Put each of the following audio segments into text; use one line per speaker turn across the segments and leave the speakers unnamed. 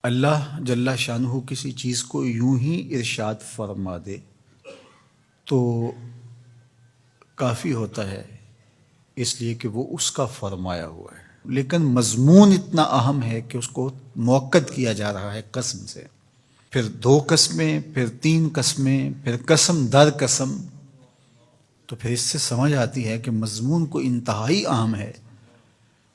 اللہ جل شانہ کسی چیز کو یوں ہی ارشاد فرما دے تو کافی ہوتا ہے، اس لیے کہ وہ اس کا فرمایا ہوا ہے، لیکن مضمون اتنا اہم ہے کہ اس کو موقت کیا جا رہا ہے قسم سے، پھر 2 قسمیں، پھر 3 قسمیں، پھر قسم در قسم، تو پھر اس سے سمجھ آتی ہے کہ مضمون کو انتہائی اہم ہے،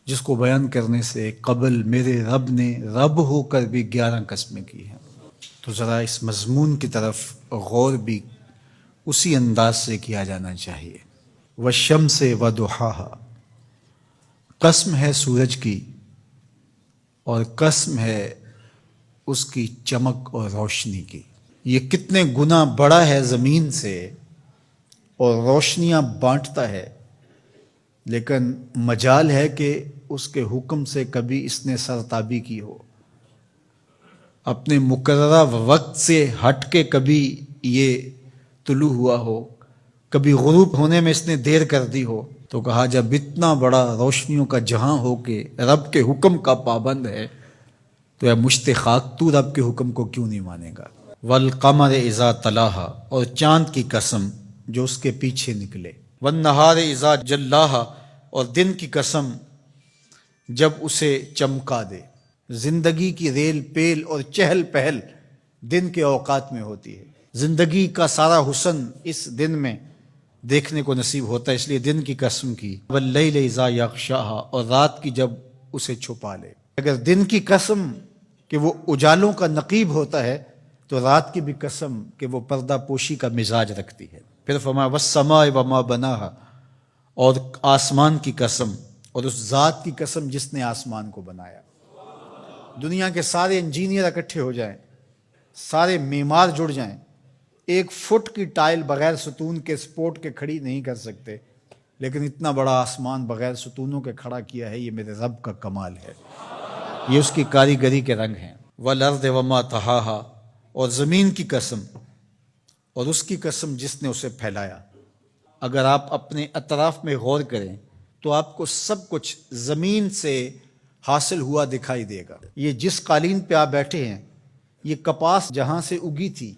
جس کو بیان کرنے سے قبل میرے رب نے رب ہو کر بھی 11 قسمیں کی ہیں۔ تو ذرا اس مضمون کی طرف غور بھی اسی انداز سے کیا جانا چاہیے۔ والشمس وضحاها، قسم ہے سورج کی اور قسم ہے اس کی چمک اور روشنی کی۔ یہ کتنے گنا بڑا ہے زمین سے اور روشنیاں بانٹتا ہے، لیکن مجال ہے کہ اس کے حکم سے کبھی اس نے سرتابی کی ہو، اپنے مقررہ وقت سے ہٹ کے کبھی یہ طلوع ہوا ہو، کبھی غروب ہونے میں اس نے دیر کر دی ہو، تو کہا جب اتنا بڑا روشنیوں کا جہاں ہو کے رب کے حکم کا پابند ہے تو یا مشت خاک تو رب کے حکم کو کیوں نہیں مانے گا۔ والقمر اذا تلاہا، اور چاند کی قسم جو اس کے پیچھے نکلے۔ والنہار اذا جلاہا، اور دن کی قسم جب اسے چمکا دے۔ زندگی کی ریل پیل اور چہل پہل دن کے اوقات میں ہوتی ہے، زندگی کا سارا حسن اس دن میں دیکھنے کو نصیب ہوتا ہے، اس لیے دن کی قسم کی۔ واللیل اذا یغشاہا، اور رات کی جب اسے چھپا لے۔ اگر دن کی قسم کہ وہ اجالوں کا نقیب ہوتا ہے تو رات کی بھی قسم کہ وہ پردہ پوشی کا مزاج رکھتی ہے۔ پھر فرمایا والسماء وما بناہا، اور آسمان کی قسم اور اس ذات کی قسم جس نے آسمان کو بنایا۔ دنیا کے سارے انجینئر اکٹھے ہو جائیں، سارے معمار جڑ جائیں، 1 فٹ کی ٹائل بغیر ستون کے سپورٹ کے کھڑی نہیں کر سکتے، لیکن اتنا بڑا آسمان بغیر ستونوں کے کھڑا کیا ہے، یہ میرے رب کا کمال ہے، یہ اس کی کاریگری کے رنگ ہیں۔ والارض وما طحاہا، اور زمین کی قسم اور اس کی قسم جس نے اسے پھیلایا۔ اگر آپ اپنے اطراف میں غور کریں تو آپ کو سب کچھ زمین سے حاصل ہوا دکھائی دے گا۔ یہ جس قالین پہ آپ بیٹھے ہیں، یہ کپاس جہاں سے اگی تھی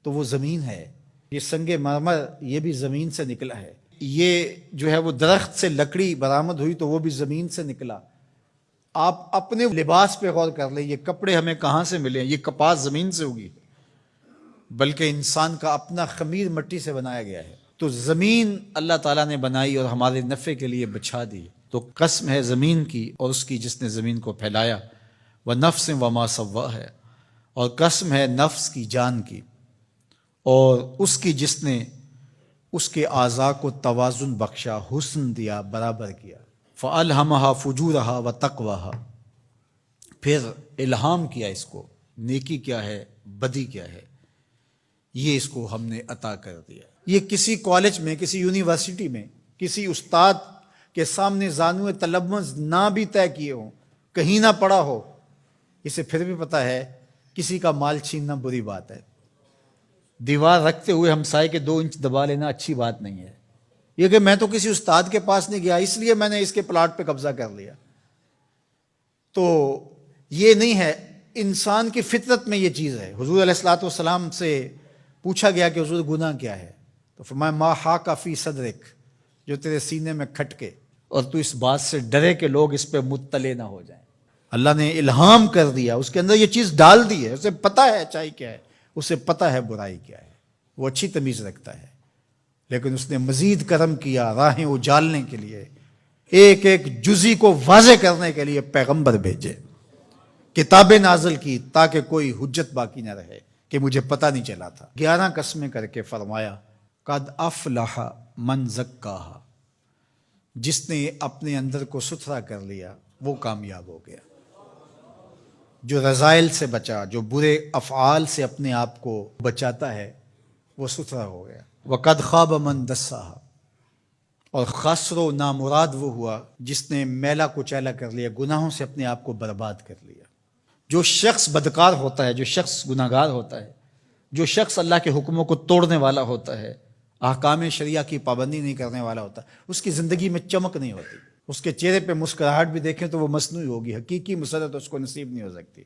تو وہ زمین ہے، یہ سنگ مرمر یہ بھی زمین سے نکلا ہے، یہ جو ہے وہ درخت سے لکڑی برآمد ہوئی تو وہ بھی زمین سے نکلا۔ آپ اپنے لباس پہ غور کر لیں، یہ کپڑے ہمیں کہاں سے ملے ہیں؟ یہ کپاس زمین سے اگی، بلکہ انسان کا اپنا خمیر مٹی سے بنایا گیا ہے۔ تو زمین اللہ تعالیٰ نے بنائی اور ہمارے نفع کے لیے بچھا دی، تو قسم ہے زمین کی اور اس کی جس نے زمین کو پھیلایا۔ وَنَفْسٍ وَمَا سَوَّاهَا، اور قسم ہے نفس کی، جان کی، اور اس کی جس نے اس کے اعضاء کو توازن بخشا، حسن دیا، برابر کیا۔ فَأَلْهَمَهَا فُجُورَهَا وَتَقْوَاهَا، پھر الہام کیا اس کو، نیکی کیا ہے، بدی کیا ہے، یہ اس کو ہم نے عطا کر دیا۔ یہ کسی کالج میں، کسی یونیورسٹی میں، کسی استاد کے سامنے زانو تلمذ نہ بھی طے کیے ہوں، کہیں نہ پڑا ہو، اسے پھر بھی پتہ ہے کسی کا مال چھیننا بری بات ہے، دیوار رکھتے ہوئے ہمسائے کے 2 انچ دبا لینا اچھی بات نہیں ہے۔ یہ کہ میں تو کسی استاد کے پاس نہیں گیا اس لیے میں نے اس کے پلاٹ پہ قبضہ کر لیا، تو یہ نہیں ہے۔ انسان کی فطرت میں یہ چیز ہے۔ حضور علیہ الصلوۃ والسلام سے پوچھا گیا کہ حضور گناہ کیا ہے، تو فرمایا ما حاک فی صدرک، جو تیرے سینے میں کھٹکے اور تو اس بات سے ڈرے کہ لوگ اس پہ مطلع نہ ہو جائیں۔ اللہ نے الہام کر دیا، اس کے اندر یہ چیز ڈال دی ہے، اسے پتہ ہے اچائی کیا ہے، اسے پتہ ہے برائی کیا ہے، وہ اچھی تمیز رکھتا ہے، لیکن اس نے مزید کرم کیا راہیں اجالنے کے لیے، ایک ایک جزی کو واضح کرنے کے لیے پیغمبر بھیجے، کتابیں نازل کی تاکہ کوئی حجت باقی نہ رہے کہ مجھے پتہ نہیں چلا تھا۔ 11 قسمیں کر کے فرمایا قد افلح من زکاہا، جس نے اپنے اندر کو ستھرا کر لیا وہ کامیاب ہو گیا، جو رذائل سے بچا، جو برے افعال سے اپنے آپ کو بچاتا ہے وہ ستھرا ہو گیا۔ وقد خاب من دساہا، اور خسر و نامراد وہ ہوا جس نے میلا کچیلا کر لیا، گناہوں سے اپنے آپ کو برباد کر لیا۔ جو شخص بدکار ہوتا ہے، جو شخص گناہگار ہوتا ہے، جو شخص اللہ کے حکموں کو توڑنے والا ہوتا ہے، احکام شریعہ کی پابندی نہیں کرنے والا ہوتا، اس کی زندگی میں چمک نہیں ہوتی، اس کے چہرے پہ مسکراہٹ بھی دیکھیں تو وہ مصنوعی ہوگی، حقیقی مسرت اس کو نصیب نہیں ہو سکتی۔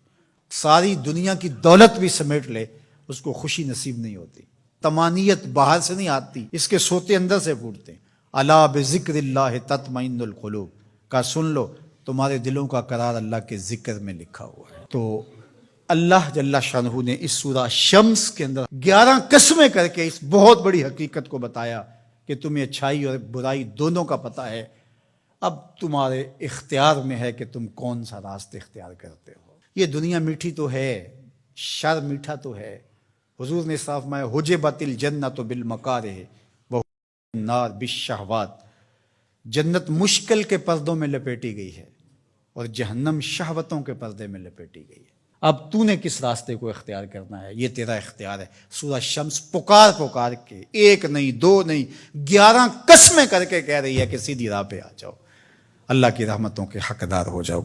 ساری دنیا کی دولت بھی سمیٹ لے اس کو خوشی نصیب نہیں ہوتی. طمانیت باہر سے نہیں آتی، اس کے سوتے اندر سے پھوٹتے ہیں. الا بذکر اللہ تطمئن القلوب کا سن لو، تمہارے دلوں کا قرار اللہ کے ذکر میں لکھا ہوا ہے. تو اللہ جل شانہ نے اس سورہ شمس کے اندر 11 قسمیں کر کے اس بہت بڑی حقیقت کو بتایا کہ تمہیں اچھائی اور برائی دونوں کا پتہ ہے. اب تمہارے اختیار میں ہے کہ تم کون سا راستہ اختیار کرتے ہو. یہ دنیا میٹھی تو ہے، شر میٹھا تو ہے. حضور نے صاف فرمایا حجبت الجنت بالمکارہ والنار بالشہوات. جنت مشکل کے پردوں میں لپیٹی گئی ہے اور جہنم شہوتوں کے پردے میں لپیٹی گئی ہے. اب تو نے کس راستے کو اختیار کرنا ہے، یہ تیرا اختیار ہے. سورہ شمس پکار کے 1 نہیں 2 نہیں 11 قسمیں کر کے کہہ رہی ہے کہ سیدھی راہ پہ آ جاؤ، اللہ کی رحمتوں کے حقدار ہو جاؤ.